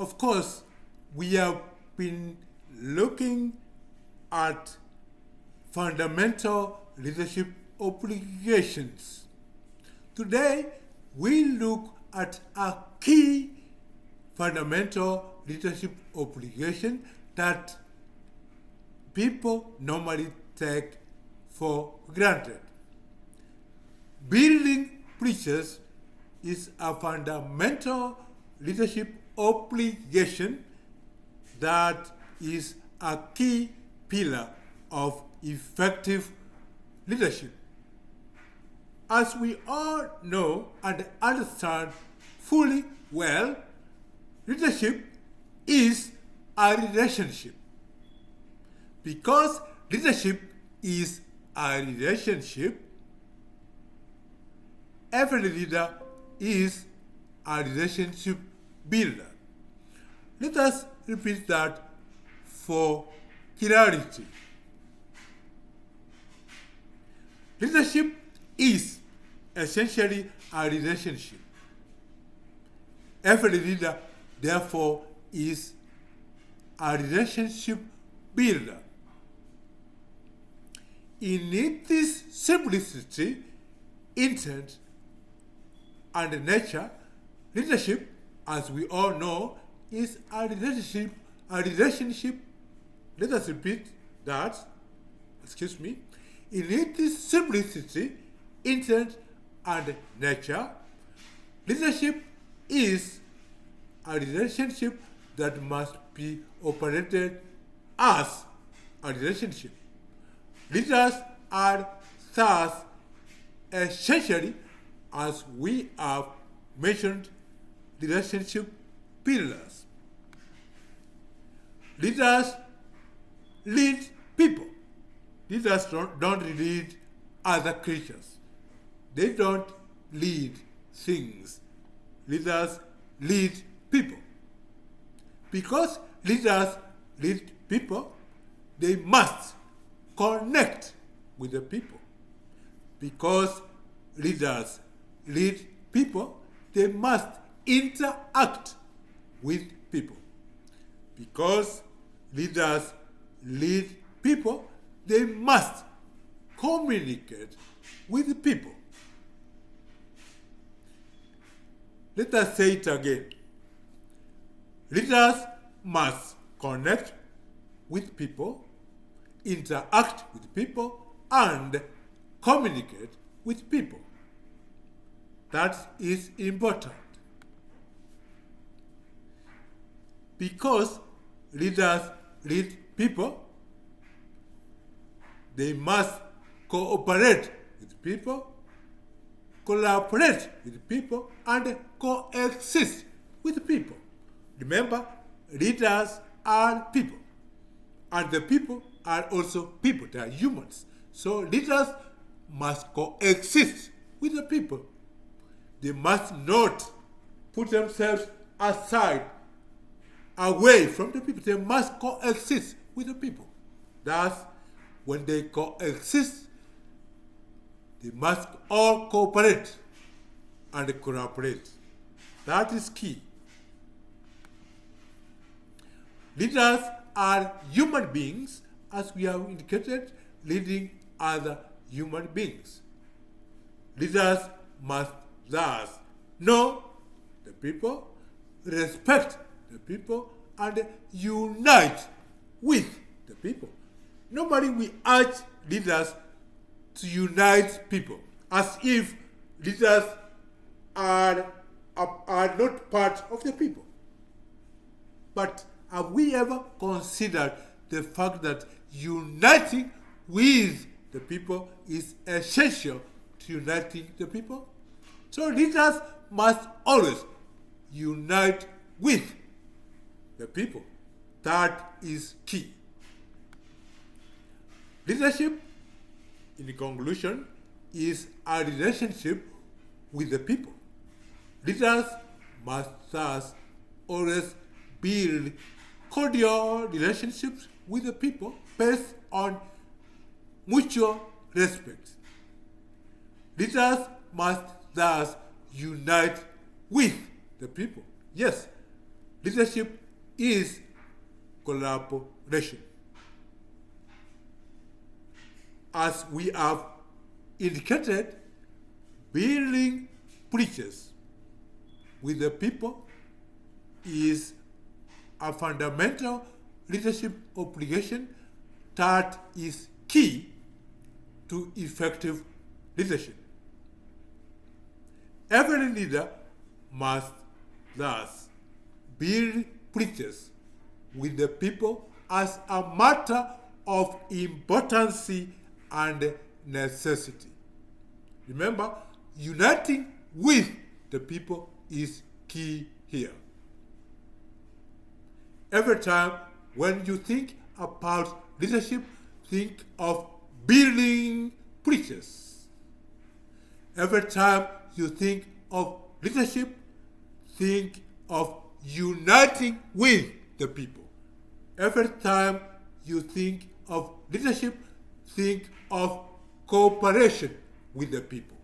of course, we have been looking at fundamental leadership obligations. Today, we look at a key fundamental leadership obligation that people normally take for granted. Building bridges is a fundamental leadership obligation that is a key pillar of effective leadership. As we all know and understand fully well, leadership is a relationship. Because leadership is a relationship, every leader is a relationship builder. Let us repeat that for clarity. Leadership is essentially a relationship. Every leader, therefore, is a relationship builder. In its simplicity, intent, and nature, leadership, as we all know, is a relationship. Let us repeat that. In its simplicity, intent, and nature, leadership is a relationship that must be operated as a relationship. Leaders are thus essentially, as we have mentioned, relationship pillars. Leaders lead people. Leaders don't lead other creatures. They don't lead things. Leaders lead people. Because leaders lead people, they must connect with the people. Because leaders lead people, they must interact with people. Because leaders lead people, they must communicate with people. Let us say it again. Leaders must connect with people, interact with people, and communicate with people. That is important. Because leaders lead people, they must cooperate with people, collaborate with people, and coexist with people. Remember, leaders are people, and the people are also people. They are humans. So leaders must coexist with the people. They must not put themselves aside, away from the people. They must coexist with the people. Thus, when they coexist, they must all cooperate and collaborate. That is key. Leaders are human beings, as we have indicated, leading other human beings. Leaders must thus know the people, respect the people, and unite with the people. Nobody will urge leaders to unite people, as if leaders are not part of the people. But have we ever considered the fact that uniting with the people is essential to uniting the people? So leaders must always unite with the people. That is key. Leadership, in conclusion, is a relationship with the people. Leaders must thus always build cordial relationships with the people based on mutual respect. Leaders must thus unite with the people. Yes, leadership is collaboration. As we have indicated, building bridges with the people is a fundamental leadership obligation that is key to effective leadership. Every leader must thus build bridges with the people as a matter of importance and necessity. Remember, uniting with the people is key here. Every time when you think about leadership, think of building bridges. Every time you think of leadership, think of uniting with the people. Every time you think of leadership, think of cooperation with the people.